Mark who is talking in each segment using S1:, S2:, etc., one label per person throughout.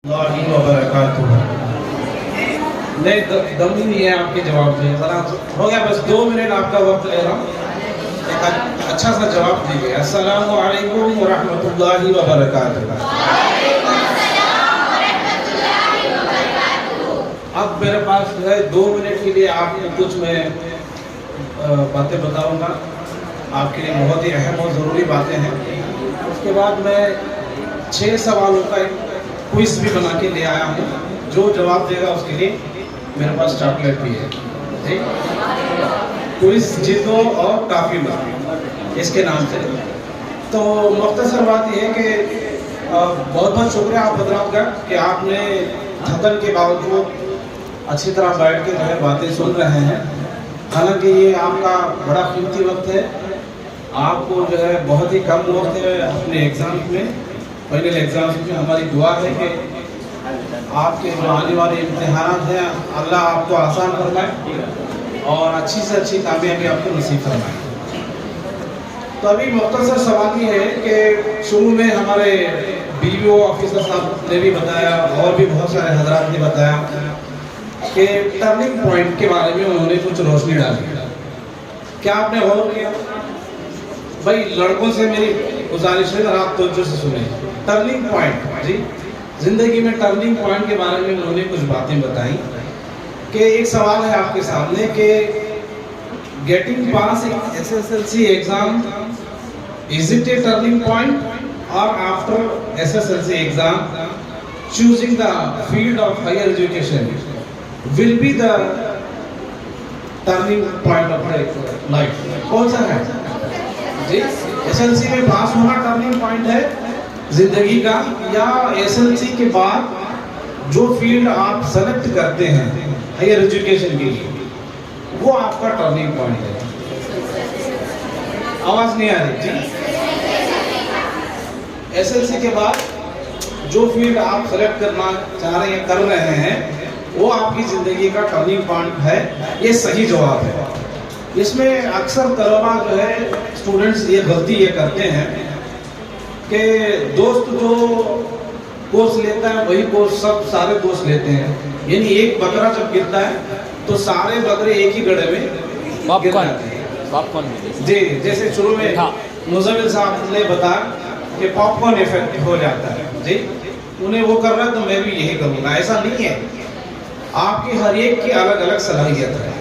S1: वबरकातुहू। नहीं दम ही नहीं है आपके जवाब में, ज़रा हो गया, बस 2 मिनट आपका वक्त ले रहा हूँ, एक अच्छा सा जवाब दीजिए। अस्सलामु अलैकुम व रहमतुल्लाहि व बरकातुहू। अब मेरे पास जो है 2 मिनट के लिए आपको कुछ मैं बातें बताऊंगा, आपके लिए बहुत ही अहम और ज़रूरी बातें हैं। उसके बाद मैं 6 सवालों का एक क्विज भी बना के ले आया हूँ, जो जवाब देगा उसके लिए मेरे पास चॉकलेट भी है। ठीक, क्विज जीतो और काफ़ी लो, इसके नाम से। तो मुख्तसर बात यह है कि बहुत बहुत शुक्रिया आप हजरात का कि आपने थकन के बावजूद अच्छी तरह बैठ के जो है बातें सुन रहे हैं। हालांकि ये आपका बड़ा कीमती वक्त है, आपको जो है बहुत ही कम वक्त है अपने एग्ज़ाम में, फाइनल एग्ज़ाम में। हमारी दुआ है कि आपके जो आने वाले इम्तिहान हैं अल्लाह आपको आसान फरमाए और अच्छी से अच्छी कामयाबी आपको नसीब फरमाए। तो अभी मुख्तसर सवाल ये है कि शुरू में हमारे BDO ऑफिसर साहब ने भी बताया और भी बहुत सारे हजरात ने बताया कि टर्निंग पॉइंट के बारे में उन्होंने कुछ रोशनी डाली। क्या आपने गौर किया? भाई लड़कों से मेरी गुजारिश है, आप तवज्जो से सुने। टर्निंग पॉइंट जी, जिंदगी में टर्निंग पॉइंट के बारे में उन्होंने कुछ बातें बताई कि एक सवाल है आपके सामने कि getting pass SSLC exam, is it a turning point और after SSLC exam choosing the field of higher education will be the turning point of life? कौन सा है जी? SSLC में पास होना टर्निंग पॉइंट है जिंदगी का, या SSLC के बाद जो फील्ड आप सेलेक्ट करते हैं हायर एजुकेशन के लिए वो आपका टर्निंग पॉइंट है? आवाज नहीं आ रही जी? SSLC के बाद जो फील्ड आप सेलेक्ट करना चाह रहे हैं, कर रहे हैं, वो आपकी जिंदगी का टर्निंग पॉइंट है, ये सही जवाब है। इसमें अक्सर तलबा जो है स्टूडेंट्स ये गलती ये करते हैं कि दोस्त जो कोर्स लेता है वही कोर्स सब सारे दोस्त लेते हैं, यानी एक बकरा जब गिरता है तो सारे बकरे एक ही गड्ढे में गिर जाते हैं। पॉपकॉर्न जी, जैसे शुरू में मुज़म्मिल साहब ने बताया कि पॉपकॉर्न इफेक्ट हो जाता है जी, उन्हें वो कर रहा है तो मैं भी यही करूँगा। ऐसा नहीं है, आपकी हर एक की अलग अलग सलाहियत है,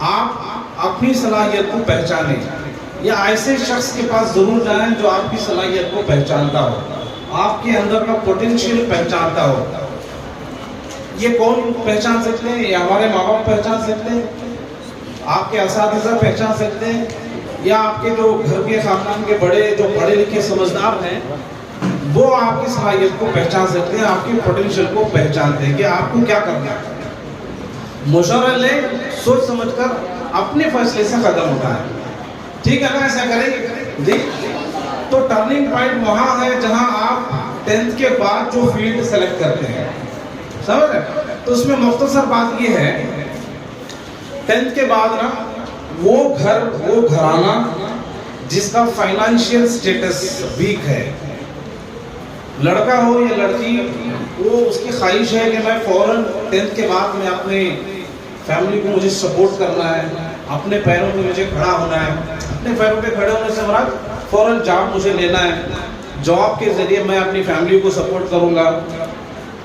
S1: आप अपनी सलाहियत को पहचाने या ऐसे शख्स के पास जरूर जाएं जो आपकी सलाहियत को पहचानता हो, आपके अंदर का पोटेंशियल पहचानता हो। ये कौन पहचान सकते हैं? ये हमारे माँ बाप पहचान सकते हैं, आपके असातिज़ा पहचान सकते हैं, या आपके जो घर के खानदान के बड़े जो पढ़े लिखे समझदार हैं वो आपकी सलाहियत को पहचान सकते हैं, आपके पोटेंशियल को पहचानते हैं कि आपको क्या करना है। मशवरा लें, सोच समझकर अपने फैसले से कदम उठाएं, ठीक है ना? ऐसा करेंगे जी। तो टर्निंग पॉइंट वहाँ है जहाँ आप 10th के बाद जो फील्ड सेलेक्ट करते हैं, समझ रहे? तो उसमें मुख्तसर बात ये है, 10th के बाद ना वो घराना जिसका फाइनेंशियल स्टेटस वीक है, लड़का हो या लड़की, वो उसकी ख्वाहिश है कि मैं फौरन 10th के बाद मैं अपने फैमिली को मुझे सपोर्ट करना है, अपने पैरों पे मुझे खड़ा होना है। अपने पैरों पे खड़े होने से मुराद फौरन जॉब मुझे लेना है, जॉब के ज़रिए मैं अपनी फैमिली को सपोर्ट करूँगा,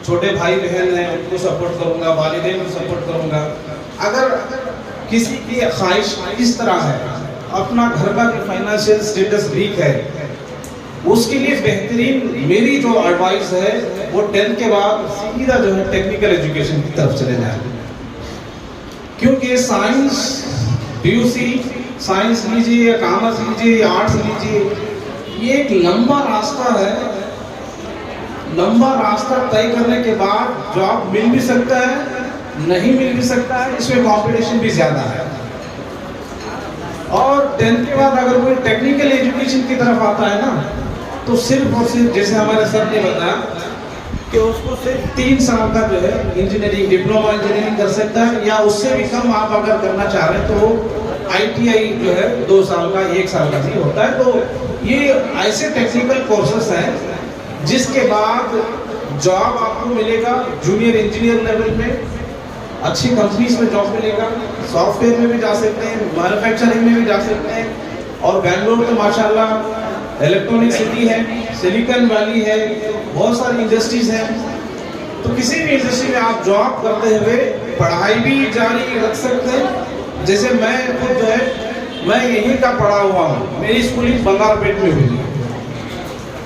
S1: छोटे भाई बहन हैं उनको सपोर्ट करूँगा, वालिदैन को सपोर्ट करूँगा। अगर किसी की ख्वाहिश इस तरह है, अपना घर का फाइनेंशियल स्टेटस वीक है, उसके लिए बेहतरीन मेरी जो एडवाइस है वो 10th के बाद सीधा जो है टेक्निकल एजुकेशन की तरफ चले जाए, क्योंकि साइंस BUC साइंस लीजिए या कॉमर्स लीजिए या आर्ट्स लीजिए, ये एक लंबा रास्ता है। लंबा रास्ता तय करने के बाद जॉब मिल भी सकता है, नहीं मिल भी सकता है, इसमें कंपटीशन भी ज़्यादा है। और 10th के बाद अगर कोई टेक्निकल एजुकेशन की तरफ आता है ना, तो सिर्फ और सिर्फ जैसे हमारे सर ने बताया कि उसको सिर्फ 3 साल का जो है इंजीनियरिंग, डिप्लोमा इंजीनियरिंग कर सकता है, या उससे भी कम आप अगर करना चाह रहे हैं तो ITI जो है 2 साल का, 1 साल का भी होता है। तो ये ऐसे टेक्निकल कोर्सेस हैं जिसके बाद जॉब आपको मिलेगा जूनियर इंजीनियर लेवल में, अच्छी कंपनीज में जॉब मिलेगा, सॉफ्टवेयर में भी जा सकते हैं, मैन्युफैक्चरिंग में भी जा सकते हैं। और बेंगलोर तो माशाल्लाह इलेक्ट्रॉनिक सिटी है, सिलिकॉन वैली है, बहुत सारी इंडस्ट्रीज हैं। तो किसी भी इंडस्ट्री में आप जॉब करते हुए पढ़ाई भी जारी रख सकते हैं। जैसे मैं खुद जो है मैं यहीं का पढ़ा हुआ हूँ, मेरी स्कूलिंग बंगारपेट में हुई है।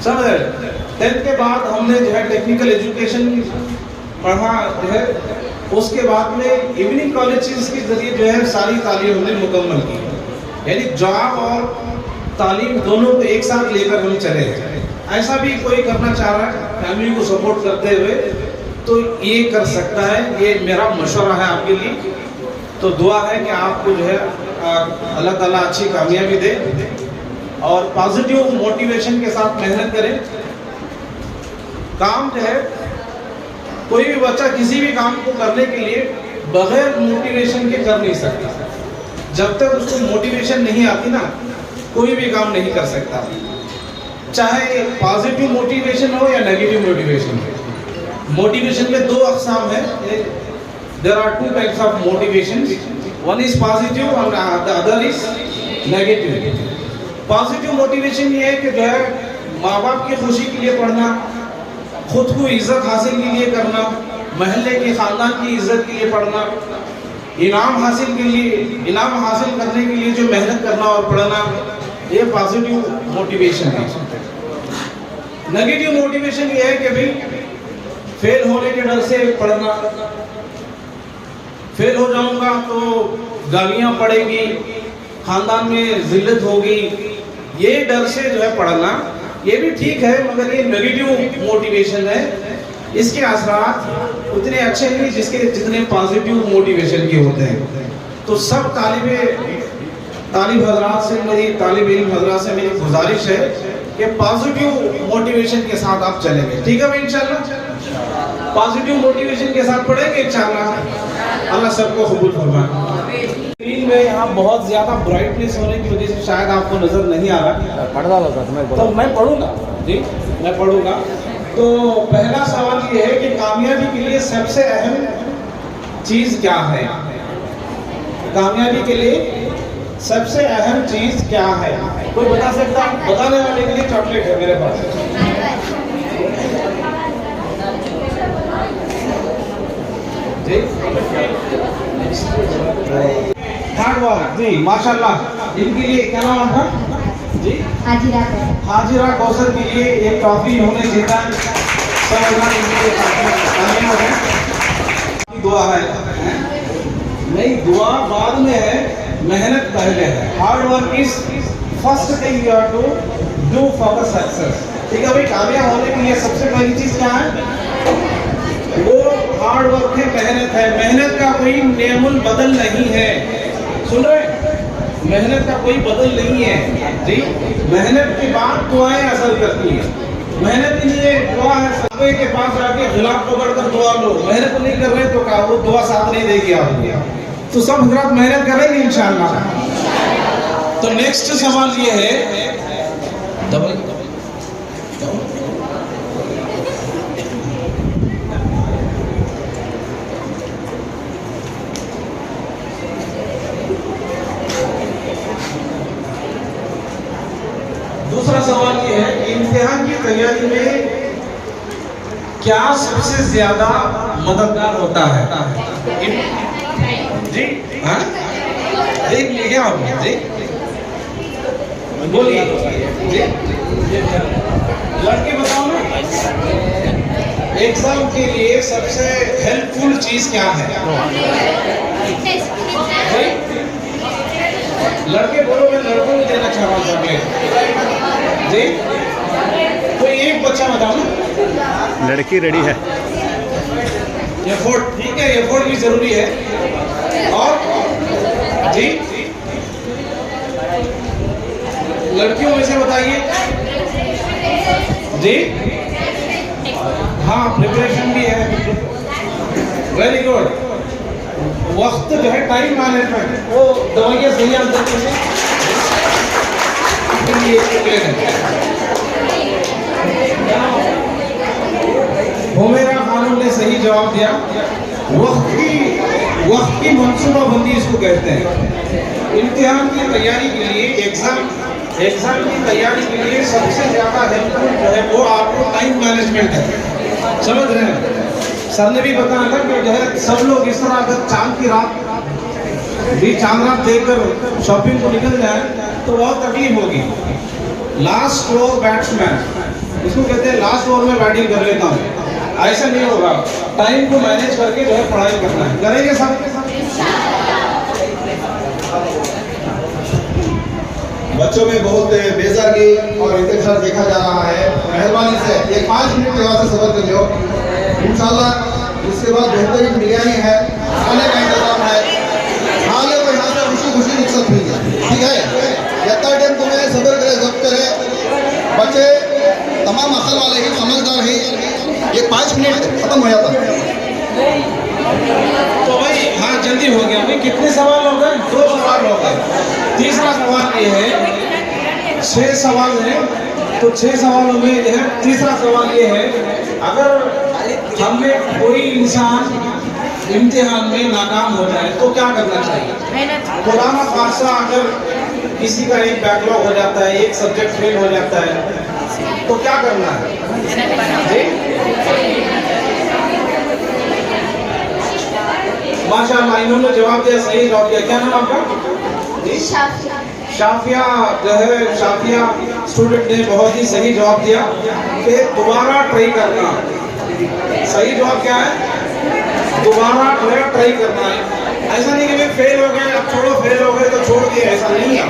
S1: समझ 10th के बाद हमने जो है टेक्निकल एजुकेशन पढ़ा जो है, उसके बाद में इवनिंग कॉलेजेस के जरिए जो है सारी तालीम हमने मुकम्मल की। यानी जॉब और तालीम दोनों को एक साथ लेकर हम चले हैं। ऐसा भी कोई करना चाह रहा है फैमिली को सपोर्ट करते हुए तो ये कर सकता है। ये मेरा मशवरा है आपके लिए। तो दुआ है कि आपको जो है अल्लाह ताला अच्छी कामयाबी दे और पॉजिटिव मोटिवेशन के साथ मेहनत करें। काम जो है कोई भी बच्चा किसी भी काम को करने के लिए बगैर मोटिवेशन के कर नहीं सकता। जब तक उसको मोटिवेशन नहीं आती ना, कोई भी काम नहीं कर सकता, चाहे पॉजिटिव मोटिवेशन हो या नेगेटिव मोटिवेशन हो। मोटिवेशन में दो अक़साम है। There are two types of motivation, one is positive और the other is negative. Positive motivation ये है कि जो है माँ बाप की खुशी के लिए पढ़ना, खुद को इज्जत हासिल के लिए करना, महल्ले के खानदान की इज्जत के लिए पढ़ना, इनाम हासिल करने के लिए जो मेहनत करना और पढ़ना, ये पॉजिटिव मोटिवेशन है। नेगेटिव मोटिवेशन ये है कि भाई फेल होने के डर से पढ़ना, फेल हो जाऊंगा तो गालियां पड़ेगी, खानदान में जिल्लत होगी, ये डर से जो है पढ़ना, ये भी ठीक है मगर ये नेगेटिव मोटिवेशन है। इसके असरात उतने अच्छे नहीं जितने पॉजिटिव मोटिवेशन के होते हैं। तो सब तालिब हजरात से मेरी तालिब इल्म हजरात से मेरी गुजारिश है कि पॉजिटिव मोटिवेशन के साथ आप चलेंगे। ठीक है भाई, इंशाल्लाह पॉजिटिव मोटिवेशन के साथ पढ़ेंगे इंशाल्लाह। अल्लाह सबको कबूल फरमाए। स्क्रीन में यहाँ बहुत ज़्यादा ब्राइटनेस होने की वजह से शायद आपको नज़र नहीं आ रहा। तो मैं पढ़ूंगा जी, मैं पढ़ूंगा। तो पहला सवाल ये है कि कामयाबी के लिए सबसे अहम चीज़ क्या है? कामयाबी के लिए सबसे अहम चीज़ क्या है? कोई बता सकता? बताने वाले के लिए चॉकलेट है मेरे पास। जी हार्ड वर्क जी, माशाल्लाह। इनके लिए क्या नाम था जी? हाजिरा कौसर के लिए एक ट्रॉफी होने जीता। दुआ है नहीं, दुआ बाद में है, मेहनत पहले है। Hard work is first thing you have to do for the success. ठीक है भाई, कामयाब होने के लिए सबसे पहली चीज क्या है? वो हार्ड वर्क है, मेहनत है। मेहनत का कोई नेमुल बदल नहीं है। सुन रहे? मेहनत का कोई बदल नहीं है जी। मेहनत के बाद दुआएं असर करती है। मेहनत के लिए दुआ है, साहबे के पास जाके गुलाब पकड़ कर दुआ लो। मेहनत नहीं कर रहे तो क्या वो दुआ साथ नहीं देगी आपको। तो सब हजरात मेहनत करेंगे इंशाल्लाह। तो नेक्स्ट सवाल ये है, दूसरा सवाल ये है कि इम्तिहान की तैयारी में क्या सबसे ज्यादा मददगार होता है? जी हाँ, देख लीजिए आप जी, बोलिए जी। लड़के बताओ ना, एग्जाम के लिए सबसे हेल्पफुल चीज क्या है? लड़के बोलो, मैं लड़कों को देना चाह रहा हूँ चॉकलेट जी। कोई एक बच्चा बताओ ना।
S2: लड़की रेडी है।
S1: एफोर्ट, ठीक है, एफोर्ट भी जरूरी है। और जी लड़कियों में से बताइए जी। हाँ, प्रिपरेशन भी है, वेरी गुड। वक्त जो है, टाइम मैनेजमेंट, वो दवाइयाँ सही आंसर के लिए हुमैरा खानम ने सही जवाब दिया। वक्त की मनसूबाबंदी इसको कहते हैं। इम्तिहान की तैयारी के लिए एग्जाम की तैयारी के लिए सबसे ज़्यादा हेल्पफुल जो है वो आपको टाइम मैनेजमेंट है। समझ रहे हैं? सर ने भी बताया था कि जो है सब लोग इस तरह अगर चांद की रात भी चांद रात देखकर शॉपिंग को निकल जाए तो बहुत तकलीफ होगी। लास्ट ओवर बैट्समैन, इसको कहते हैं लास्ट ओवर में बैटिंग कर लेता हूँ, ऐसा नहीं होगा। टाइम को मैनेज करके जो है पढ़ाई करना है। करेंगे सब?
S2: बच्चों में बहुत बेजारगी और इंतजार देखा जा रहा है। मेहरबानी से ये 5 मिनट के बाद से सबर कर लो इंशाल्लाह। इसके बाद बेहतरीन बिरयानी है, खाने का इंतजाम है, खा लो तो यहाँ से खुशी खुशी रुखसत हुई है, ठीक है? जितना टाइम तुम्हें सबर करे जब करे बच्चे तमाम अकल वाले ही समझदार ही ये 5 मिनट खत्म हो जाता है।
S1: तो भाई हाँ जल्दी हो गया भाई। कितने सवाल हो गए? 2 सवाल हो गए। तीसरा सवाल ये है, 6 सवाल है तो 6 सवालों में जो है तीसरा सवाल ये है, अगर हमें कोई इंसान इम्तिहान में नाकाम हो जाए तो क्या करना चाहिए? खुदा न खासा अगर किसी का एक बैकलॉग हो जाता है, एक सब्जेक्ट फेल हो जाता है तो क्या करना है? माशाअल्लाह इन्होंने जवाब दिया, सही जवाब दिया। क्या नाम आपका? शाफिया जो है, शाफिया स्टूडेंट ने बहुत ही सही जवाब दिया कि दोबारा ट्राई करना। सही जवाब क्या है? दोबारा ट्राई करना है। ऐसा नहीं कि भाई फेल हो गए अब छोड़ो, फेल हो गए तो छोड़ दिए, ऐसा नहीं है।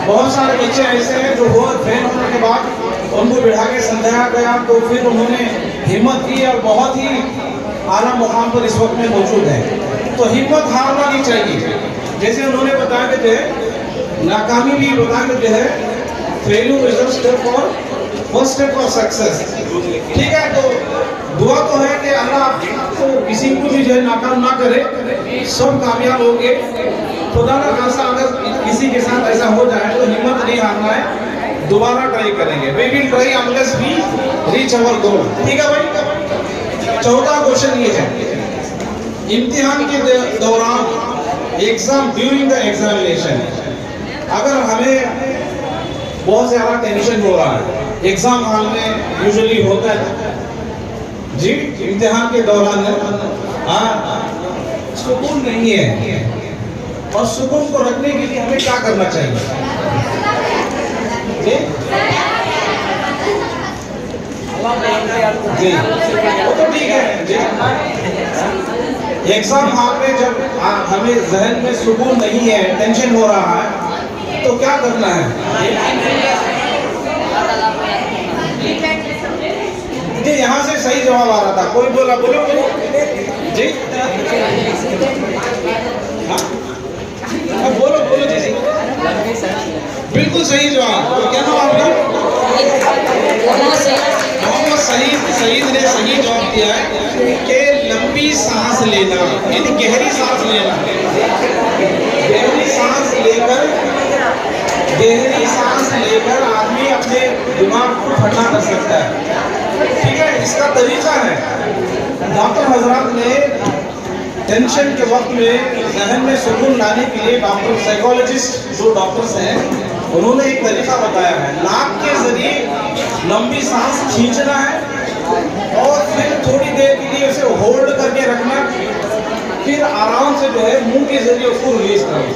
S1: बहुत सारे बच्चे ऐसे हैं जो बहुत फेल होने के बाद उनको बिठा के समझाया गया तो फिर उन्होंने हिम्मत की और बहुत ही आला मुकाम पर इस वक्त में मौजूद है। तो हिम्मत हारना नहीं चाहिए। जैसे उन्होंने बताया कि जो है नाकामी भी बताया कि जो है failure is a step for first step for success. ठीक है, तो दुआ तो है कि अल्लाह तो किसी को भी जो है नाकाम ना करे, सब कामयाब होंगे। खुदा ना खासा अगर किसी के साथ ऐसा हो जाए तो हिम्मत नहीं हारना है, दोबारा ट्राई करेंगे। We will try unless we reach our goal. ठीक है भाई। चौथा क्वेश्चन ये है, इम्तिहान के दौरान एग्जाम ड्यूरिंग द एग्जामिनेशन अगर हमें बहुत ज़्यादा टेंशन हो रहा है, एग्जाम हॉल में यूजुअली होता है जी, इम्तिहान के दौरान सुकून नहीं है और सुकून को रखने के लिए हमें क्या करना चाहिए? जी जी वो तो ठीक है जी। एग्जाम हॉल में जब हमें जहन में सुकून नहीं है, टेंशन हो रहा है तो क्या करना है? जी यहाँ से सही जवाब आ रहा था, कोई बोला, बोलो जी। हाँ बोलो बोलो जी। बिल्कुल सही जवाब। तो क्या नाम आपका? मोहम्मद सईद ने सही जवाब दिया है कि लंबी सांस लेना, यानी गहरी सांस लेना। गहरी सांस लेकर आदमी अपने दिमाग को ठंडा कर सकता है। ठीक है, इसका तरीका है, डॉक्टर हजरात ने टेंशन के वक्त में जहन में सुकून लाने के लिए डॉक्टर साइकोलॉजिस्ट जो डॉक्टर्स हैं उन्होंने एक तरीका बताया है। नाक के जरिए लंबी सांस खींचना है और फिर थोड़ी देर के लिए उसे होल्ड करके रखना, फिर आराम से जो है मुंह के जरिए उसको रिलीज करना।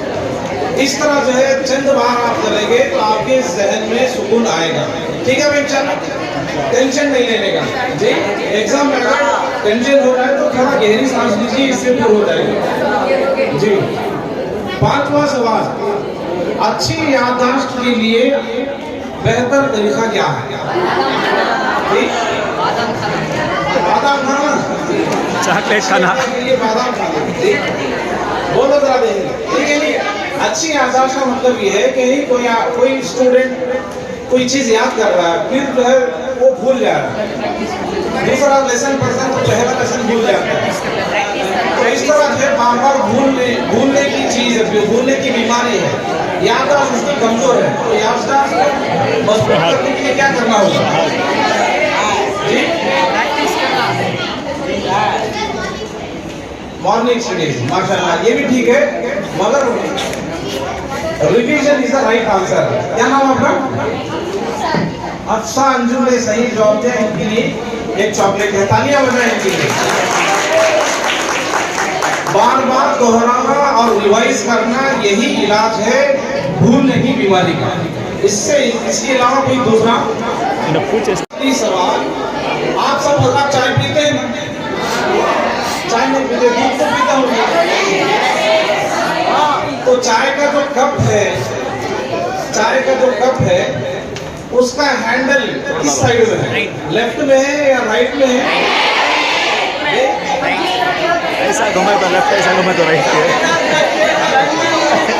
S1: इस तरह जो है चंद बार आप करेंगे तो आपके जहन में सुकून आएगा। ठीक है भाई, टेंशन नहीं लेने का जी। एग्जाम में अगर टेंशन हो रहा है तो थोड़ा गहरी सांस लीजिए, इससे दूर हो जाएगा जी। 5वां सवाल, अच्छी याददाश्त के लिए बेहतर तरीका क्या है? बादाम खाना,
S3: चॉकलेट खाना,
S1: बादाम खाना जी। बहुत जरा देंगे। ठीक है जी। अच्छी याददाश्त का मतलब ये है कि कोई स्टूडेंट कोई चीज याद कर रहा है, फिर जो है वो भूल जा रहा है, दूसरा लेसन पढ़ता है तो पहला लेसन भूल जाता है। तो इस तरह जो है बार बार भूलने की चीज है, भूलने की बीमारी है, याददाश्त उसकी कमजोर है। तो याददाश्त को मजबूत करने के लिए क्या करना होगा जी? मॉर्निंग स्टडीज, माशाल्लाह, ये भी ठीक है, मगर revision is the right answer. क्या नाम आपका? अफसा अंजुम ने सही जवाब दिया। इनके लिए एक चॉकलेट है, तालियां बजाएं इनके लिए। बार बार दोहराना और रिवाइज करना यही इलाज है भूलने की बीमारी का। इससे इसके अलावा कोई दूसरा सवाल। आप सब लोग चाय पीते हैं ना? चाय नहीं पीते, दूध तो पीता हूँ। तो चाय का जो कप है, चाय का जो कप है, उसका हैंडल किस साइड में है? लेफ्ट में है या राइट में है?
S3: ऐसा घूमे तो लेफ्ट, ऐसा घूमे तो राइट।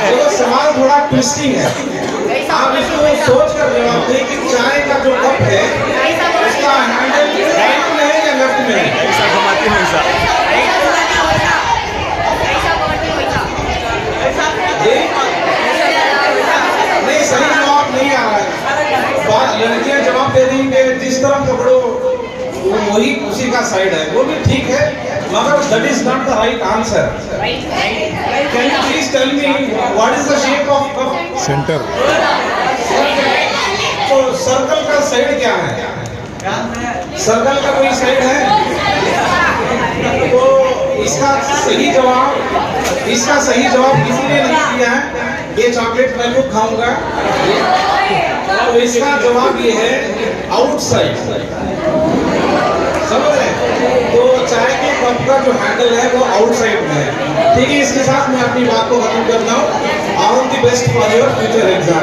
S1: तो सवाल थोड़ा ट्विस्टिंग है, आप इसको सोच कर जवाब दें कि चाय का जो कप है उसका हैंडल राइट में है या लेफ्ट में है?
S3: ऐसा घुमाती हूँ ऐसा।
S1: नहीं, सही जवाब नहीं आ रहा है। बात लड़कियां जवाब दे रही कि जिस तरह पकड़ो वही उसी का साइड है, वो भी ठीक है, मगर that is not the right answer. Can you please tell me what is the shape of cup?
S3: Centre.
S1: तो सर्कल का साइड क्या है? सर्कल का कोई साइड है? तो इसका सही जवाब किसी ने नहीं दिया है। ये चॉकलेट मैं खुद खाऊंगा। तो इसका जवाब ये है आउटसाइड। समझ रहे? तो चाय के कप का जो हैंडल है वो आउटसाइड में है। ठीक है, इसके साथ मैं अपनी बात को खत्म करता हूँ। All the best for your future exam.